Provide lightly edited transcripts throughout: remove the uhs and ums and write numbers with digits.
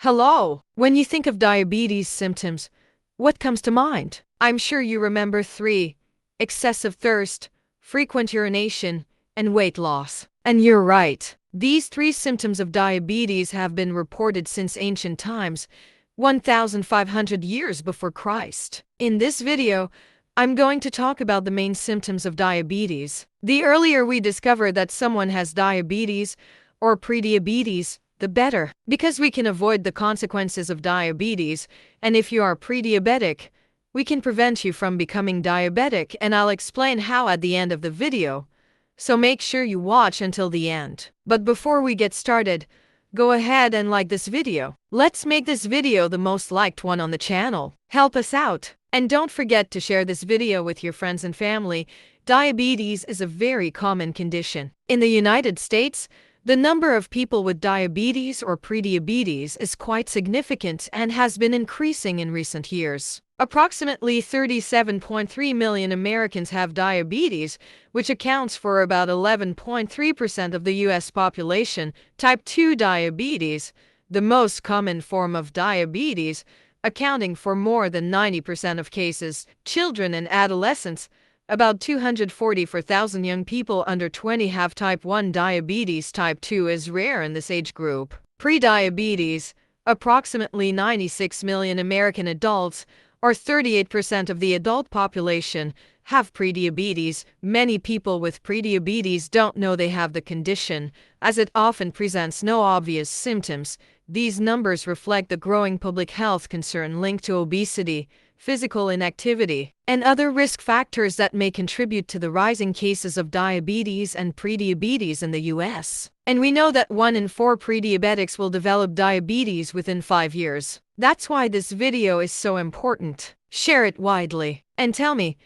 Hello! When you think of diabetes symptoms, what comes to mind? I'm sure you remember three: excessive thirst, frequent urination, and weight loss. And you're right. These three symptoms of diabetes have been reported since ancient times, 1,500 years before Christ. In this video, I'm going to talk about the main symptoms of diabetes. The earlier we discover that someone has diabetes or prediabetes, the better, because we can avoid the consequences of diabetes, and if you are pre-diabetic, we can prevent you from becoming diabetic, and I'll explain how at the end of the video, so make sure you watch until the end. But before we get started, go ahead and like this video. Let's make this video the most liked one on the channel. Help us out. And don't forget to share this video with your friends and family. Diabetes is a very common condition. In the United States, the number of people with diabetes or prediabetes is quite significant and has been increasing in recent years. Approximately 37.3 million Americans have diabetes, which accounts for about 11.3% of the U.S. population. Type 2 diabetes, the most common form of diabetes, accounting for more than 90% of cases. Children and adolescents, about 244,000 young people under 20 have type 1 diabetes. Type 2 is rare in this age group. Prediabetes, approximately 96 million American adults, or 38% of the adult population, have prediabetes. Many people with prediabetes don't know they have the condition, as it often presents no obvious symptoms. These numbers reflect the growing public health concern linked to obesity, physical inactivity, and other risk factors that may contribute to the rising cases of diabetes and prediabetes in the US. And we know that 1 in 4 prediabetics will develop diabetes within 5 years. That's why this video is so important. Share it widely. And tell me,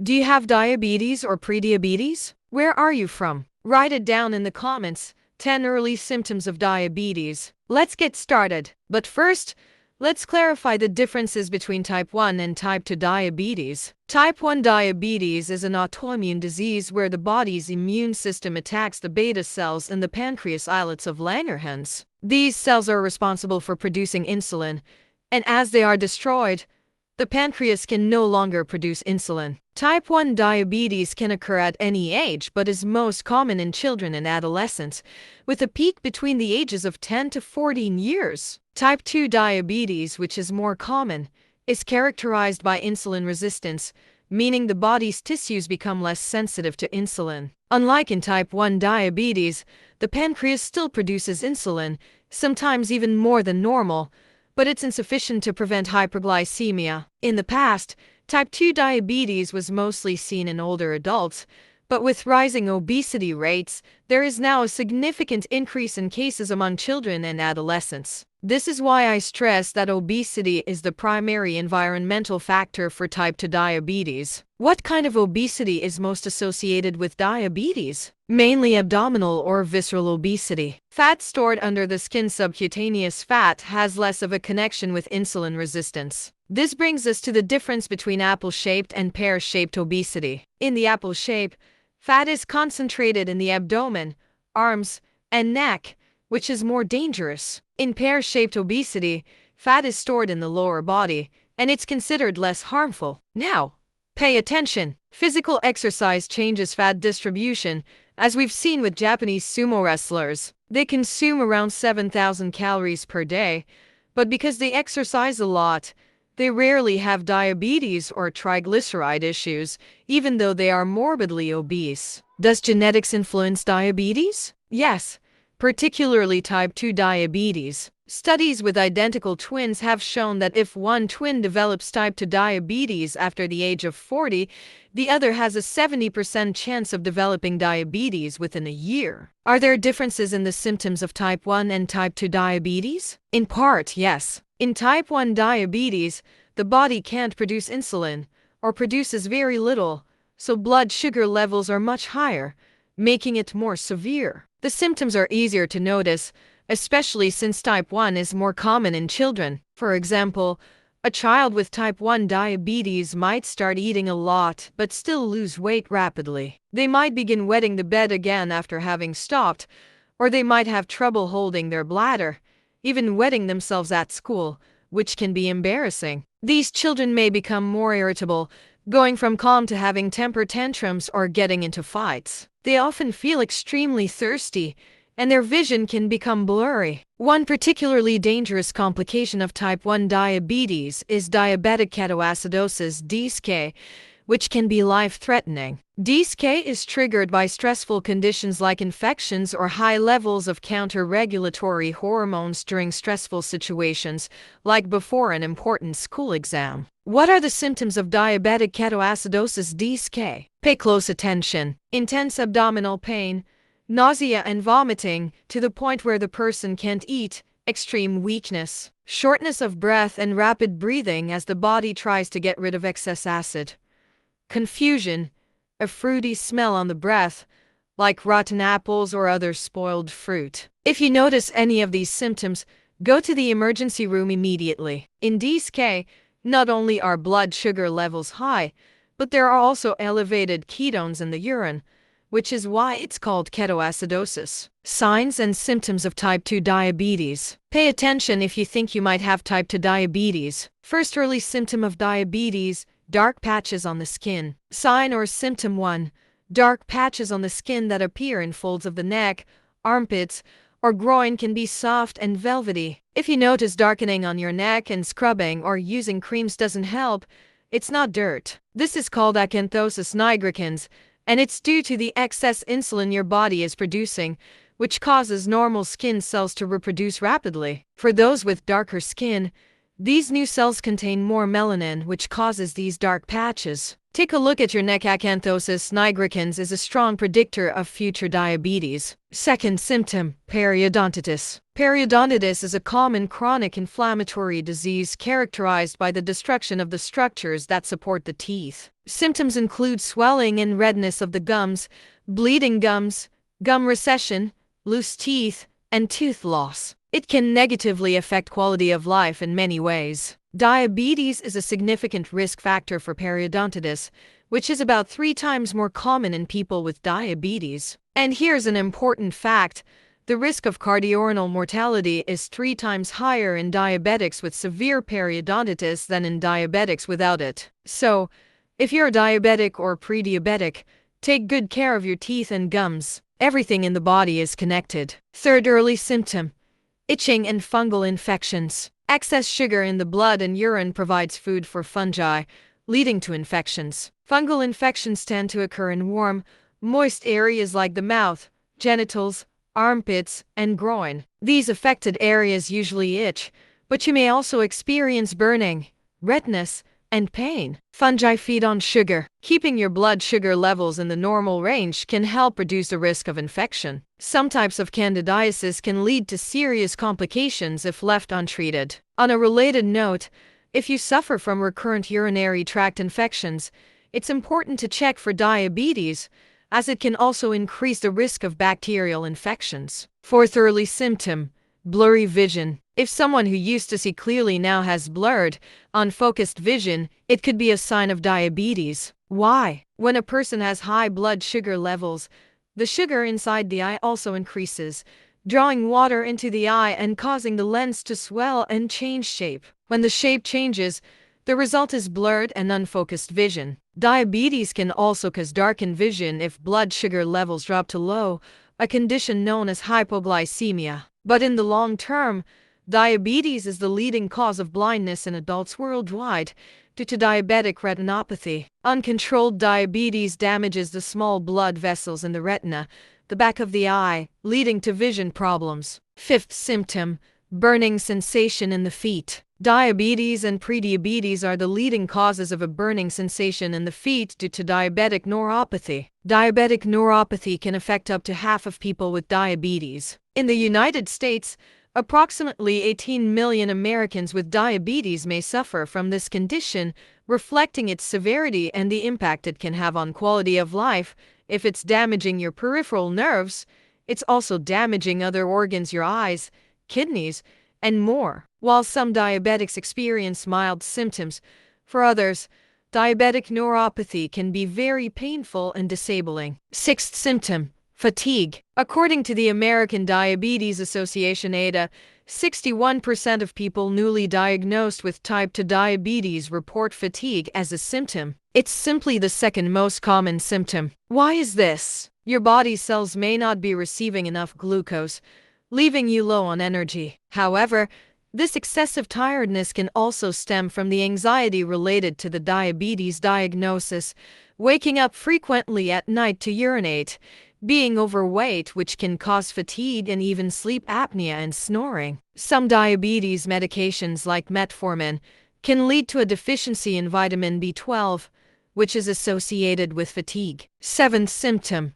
do you have diabetes or prediabetes? Where are you from? Write it down in the comments. 10 early symptoms of diabetes. Let's get started. But first, let's clarify the differences between type 1 and type 2 diabetes. Type 1 diabetes is an autoimmune disease where the body's immune system attacks the beta cells in the pancreas islets of Langerhans. These cells are responsible for producing insulin, and as they are destroyed, the pancreas can no longer produce insulin. Type 1 diabetes can occur at any age but is most common in children and adolescents, with a peak between the ages of 10 to 14 years. Type 2 diabetes, which is more common, is characterized by insulin resistance, meaning the body's tissues become less sensitive to insulin. Unlike in type 1 diabetes, the pancreas still produces insulin, sometimes even more than normal, but it's insufficient to prevent hyperglycemia. In the past, type 2 diabetes was mostly seen in older adults, but with rising obesity rates, there is now a significant increase in cases among children and adolescents. This is why I stress that obesity is the primary environmental factor for type 2 diabetes. What kind of obesity is most associated with diabetes? Mainly abdominal or visceral obesity. Fat stored under the skin. Subcutaneous fat has less of a connection with insulin resistance. This brings us to the difference between apple-shaped and pear-shaped obesity. In the apple shape, fat is concentrated in the abdomen, arms, and neck, which is more dangerous. In pear-shaped obesity, fat is stored in the lower body, and it's considered less harmful. Now, pay attention. Physical exercise changes fat distribution, as we've seen with Japanese sumo wrestlers. They consume around 7,000 calories per day, but because they exercise a lot, they rarely have diabetes or triglyceride issues, even though they are morbidly obese. Does genetics influence diabetes? Yes, particularly type 2 diabetes. Studies with identical twins have shown that if one twin develops type 2 diabetes after the age of 40, the other has a 70% chance of developing diabetes within a year. Are there differences in the symptoms of type 1 and type 2 diabetes? In part, yes. In type 1 diabetes, the body can't produce insulin, or produces very little, so blood sugar levels are much higher, making it more severe. The symptoms are easier to notice, especially since type 1 is more common in children. For example, a child with type 1 diabetes might start eating a lot but still lose weight rapidly. They might begin wetting the bed again after having stopped, or they might have trouble holding their bladder, even wetting themselves at school, which can be embarrassing. These children may become more irritable, going from calm to having temper tantrums or getting into fights. They often feel extremely thirsty, and their vision can become blurry. One particularly dangerous complication of type 1 diabetes is diabetic ketoacidosis (DSK), which can be life-threatening. DSK is triggered by stressful conditions like infections or high levels of counter-regulatory hormones during stressful situations, like before an important school exam. What are the symptoms of diabetic ketoacidosis (DSK)? Pay close attention. Intense abdominal pain, nausea and vomiting to the point where the person can't eat, extreme weakness, shortness of breath and rapid breathing as the body tries to get rid of excess acid, confusion, a fruity smell on the breath, like rotten apples or other spoiled fruit. If you notice any of these symptoms, go to the emergency room immediately. In DSK, not only are blood sugar levels high, but there are also elevated ketones in the urine, which is why it's called ketoacidosis. Signs and symptoms of type 2 diabetes. Pay attention if you think you might have type 2 diabetes. First early symptom of diabetes: dark patches on the skin. Sign or symptom 1. Dark patches on the skin that appear in folds of the neck, armpits, or groin can be soft and velvety. If you notice darkening on your neck and scrubbing or using creams doesn't help, it's not dirt. This is called acanthosis nigricans, and it's due to the excess insulin your body is producing, which causes normal skin cells to reproduce rapidly. For those with darker skin, these new cells contain more melanin, which causes these dark patches. Take a look at your neck. Acanthosis nigricans is a strong predictor of future diabetes. Second symptom: periodontitis. Periodontitis is a common chronic inflammatory disease characterized by the destruction of the structures that support the teeth. Symptoms include swelling and redness of the gums, bleeding gums, gum recession, loose teeth, and tooth loss. It can negatively affect quality of life in many ways. Diabetes is a significant risk factor for periodontitis, which is about 3 times more common in people with diabetes. And here's an important fact: the risk of cardiorenal mortality is 3 times higher in diabetics with severe periodontitis than in diabetics without it. So, if you're diabetic or pre-diabetic, take good care of your teeth and gums. Everything in the body is connected. Third early symptom: itching and fungal infections. Excess sugar in the blood and urine provides food for fungi, leading to infections. Fungal infections tend to occur in warm, moist areas like the mouth, genitals, armpits, and groin. These affected areas usually itch, but you may also experience burning, redness, and pain. Fungi feed on sugar. Keeping your blood sugar levels in the normal range can help reduce the risk of infection. Some types of candidiasis can lead to serious complications if left untreated. On a related note, if you suffer from recurrent urinary tract infections, it's important to check for diabetes, as it can also increase the risk of bacterial infections. Fourth early symptom: blurry vision. If someone who used to see clearly now has blurred, unfocused vision, it could be a sign of diabetes. Why? When a person has high blood sugar levels, the sugar inside the eye also increases, drawing water into the eye and causing the lens to swell and change shape. When the shape changes, the result is blurred and unfocused vision. Diabetes can also cause darkened vision if blood sugar levels drop to low, a condition known as hypoglycemia. But in the long term, diabetes is the leading cause of blindness in adults worldwide due to diabetic retinopathy. Uncontrolled diabetes damages the small blood vessels in the retina, the back of the eye, leading to vision problems. Fifth symptom: burning sensation in the feet. Diabetes and prediabetes are the leading causes of a burning sensation in the feet due to diabetic neuropathy. Diabetic neuropathy can affect up to half of people with diabetes. In the United States, approximately 18 million Americans with diabetes may suffer from this condition, reflecting its severity and the impact it can have on quality of life. If it's damaging your peripheral nerves, it's also damaging other organs, your eyes, kidneys, and more. While some diabetics experience mild symptoms, for others, diabetic neuropathy can be very painful and disabling. Sixth symptom: fatigue. According to the American Diabetes Association (ADA), 61% of people newly diagnosed with type 2 diabetes report fatigue as a symptom. It's simply the second most common symptom. Why is this? Your body cells may not be receiving enough glucose, leaving you low on energy. However, this excessive tiredness can also stem from the anxiety related to the diabetes diagnosis, waking up frequently at night to urinate, being overweight, which can cause fatigue and even sleep apnea and snoring. Some diabetes medications like metformin can lead to a deficiency in vitamin B12, which is associated with fatigue. Seventh symptom: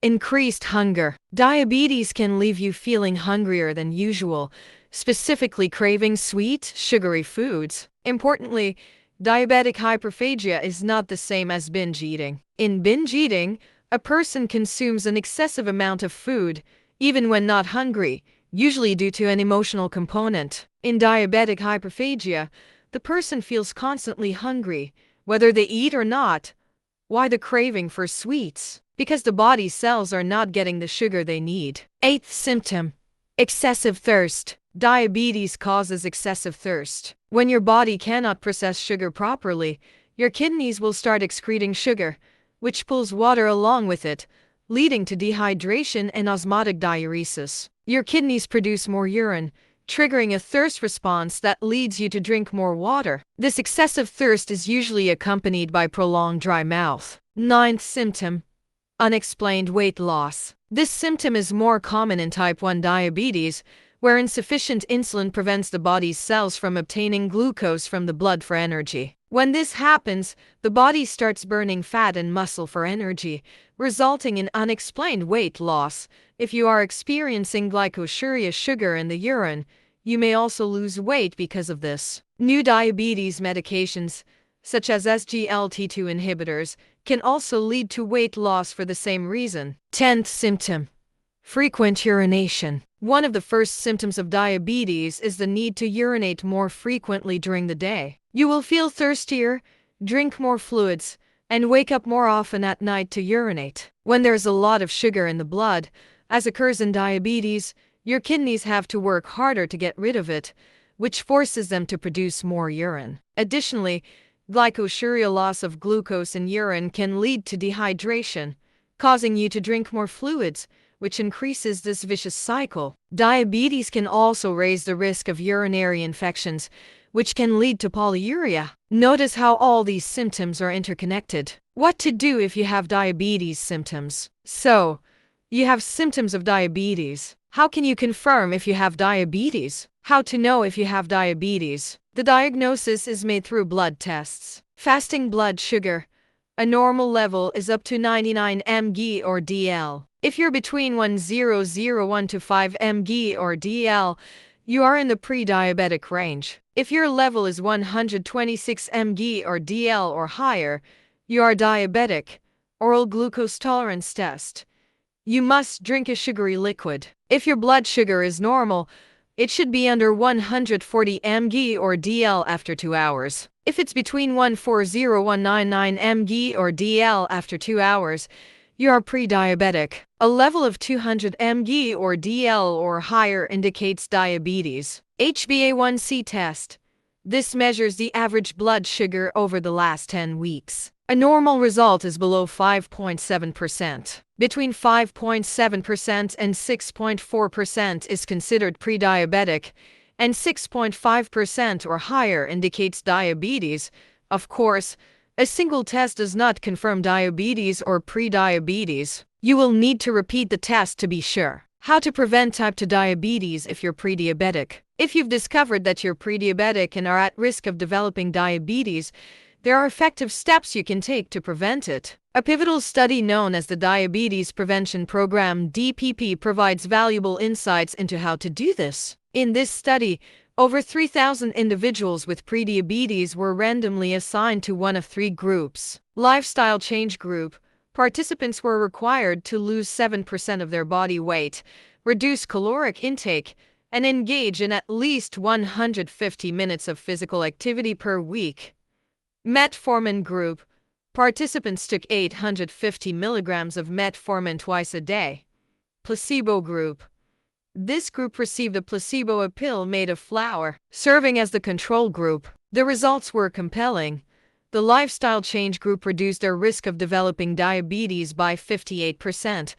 increased hunger. Diabetes can leave you feeling hungrier than usual, specifically craving sweet, sugary foods. Importantly, diabetic hyperphagia is not the same as binge eating. In binge eating, a person consumes an excessive amount of food, even when not hungry, usually due to an emotional component. In diabetic hyperphagia, the person feels constantly hungry, whether they eat or not. Why the craving for sweets? Because the body cells are not getting the sugar they need. Eighth symptom: excessive thirst. Diabetes causes excessive thirst. When your body cannot process sugar properly, your kidneys will start excreting sugar, which pulls water along with it, leading to dehydration and osmotic diuresis. Your kidneys produce more urine, triggering a thirst response that leads you to drink more water. This excessive thirst is usually accompanied by prolonged dry mouth. Ninth symptom: unexplained weight loss. This symptom is more common in type 1 diabetes, where insufficient insulin prevents the body's cells from obtaining glucose from the blood for energy. When this happens, the body starts burning fat and muscle for energy, resulting in unexplained weight loss. If you are experiencing glycosuria, sugar in the urine, you may also lose weight because of this. New diabetes medications, such as SGLT2 inhibitors, can also lead to weight loss for the same reason. 10th symptom: frequent urination. One of the first symptoms of diabetes is the need to urinate more frequently during the day. You will feel thirstier, drink more fluids, and wake up more often at night to urinate. When there's a lot of sugar in the blood, as occurs in diabetes, your kidneys have to work harder to get rid of it, which forces them to produce more urine. Additionally, glycosuria, loss of glucose in urine, can lead to dehydration, causing you to drink more fluids, which increases this vicious cycle. Diabetes can also raise the risk of urinary infections, which can lead to polyuria. Notice how all these symptoms are interconnected. What to do if you have diabetes symptoms? So, you have symptoms of diabetes. How can you confirm if you have diabetes? How to know if you have diabetes? The diagnosis is made through blood tests. Fasting blood sugar. A normal level is up to 99 mg or dl. If you're between 1001 to 5 mg or dl, you are in the pre-diabetic range. If your level is 126 mg or dl or higher, you are diabetic. Oral glucose tolerance test. You must drink a sugary liquid. If your blood sugar is normal, it should be under 140 mg or dl after 2 hours. If it's between 140 and 199 mg or dl after 2 hours, you are pre-diabetic. A level of 200 mg or dl or higher indicates diabetes. HbA1c test. This measures the average blood sugar over the last 10 weeks. A normal result is below 5.7%. Between 5.7% and 6.4% is considered pre-diabetic, and 6.5% or higher indicates diabetes. Of course, a single test does not confirm diabetes or pre-diabetes. You will need to repeat the test to be sure. How to prevent type 2 diabetes if you're pre-diabetic. If you've discovered that you're pre-diabetic and are at risk of developing diabetes, there are effective steps you can take to prevent it. A pivotal study known as the Diabetes Prevention Program (DPP) provides valuable insights into how to do this. In this study, over 3,000 individuals with prediabetes were randomly assigned to one of 3 groups. Lifestyle change group. Participants were required to lose 7% of their body weight, reduce caloric intake, and engage in at least 150 minutes of physical activity per week. Metformin group. Participants took 850 milligrams of metformin twice a day. Placebo group. This group received a placebo, a pill made of flour, serving as the control group. The results were compelling. The lifestyle change group reduced their risk of developing diabetes by 58%,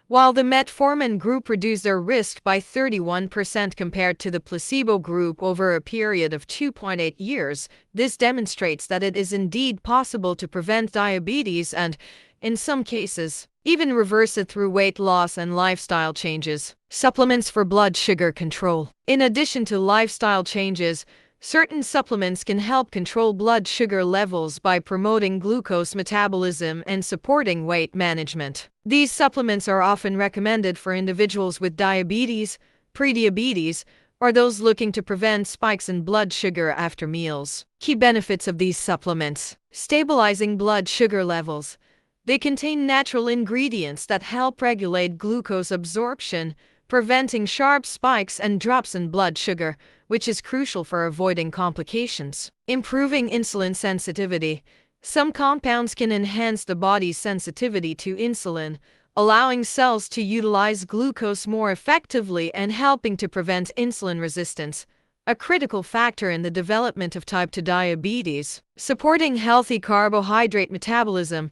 while the metformin group reduced their risk by 31% compared to the placebo group over a period of 2.8 years. This demonstrates that it is indeed possible to prevent diabetes and, in some cases, even reverse it through weight loss and lifestyle changes. Supplements for blood sugar control. In addition to lifestyle changes, certain supplements can help control blood sugar levels by promoting glucose metabolism and supporting weight management. These supplements are often recommended for individuals with diabetes, prediabetes, or those looking to prevent spikes in blood sugar after meals. Key benefits of these supplements: stabilizing blood sugar levels. They contain natural ingredients that help regulate glucose absorption, preventing sharp spikes and drops in blood sugar, which is crucial for avoiding complications. Improving insulin sensitivity. Some compounds can enhance the body's sensitivity to insulin, allowing cells to utilize glucose more effectively and helping to prevent insulin resistance, a critical factor in the development of type 2 diabetes. Supporting healthy carbohydrate metabolism.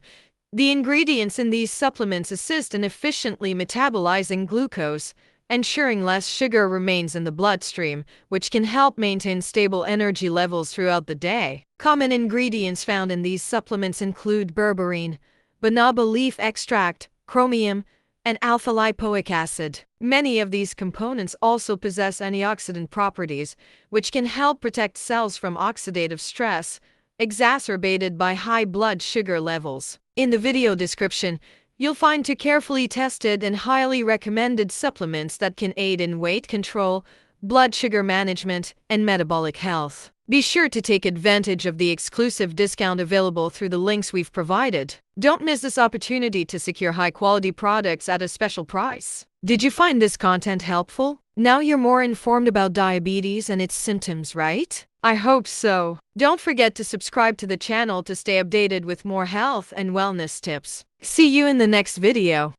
The ingredients in these supplements assist in efficiently metabolizing glucose, ensuring less sugar remains in the bloodstream, which can help maintain stable energy levels throughout the day. Common ingredients found in these supplements include berberine, banana leaf extract, chromium, and alpha-lipoic acid. Many of these components also possess antioxidant properties, which can help protect cells from oxidative stress, exacerbated by high blood sugar levels. In the video description, you'll find 2 carefully tested and highly recommended supplements that can aid in weight control, blood sugar management, and metabolic health. Be sure to take advantage of the exclusive discount available through the links we've provided. Don't miss this opportunity to secure high-quality products at a special price. Did you find this content helpful? Now you're more informed about diabetes and its symptoms, right? I hope so. Don't forget to subscribe to the channel to stay updated with more health and wellness tips. See you in the next video.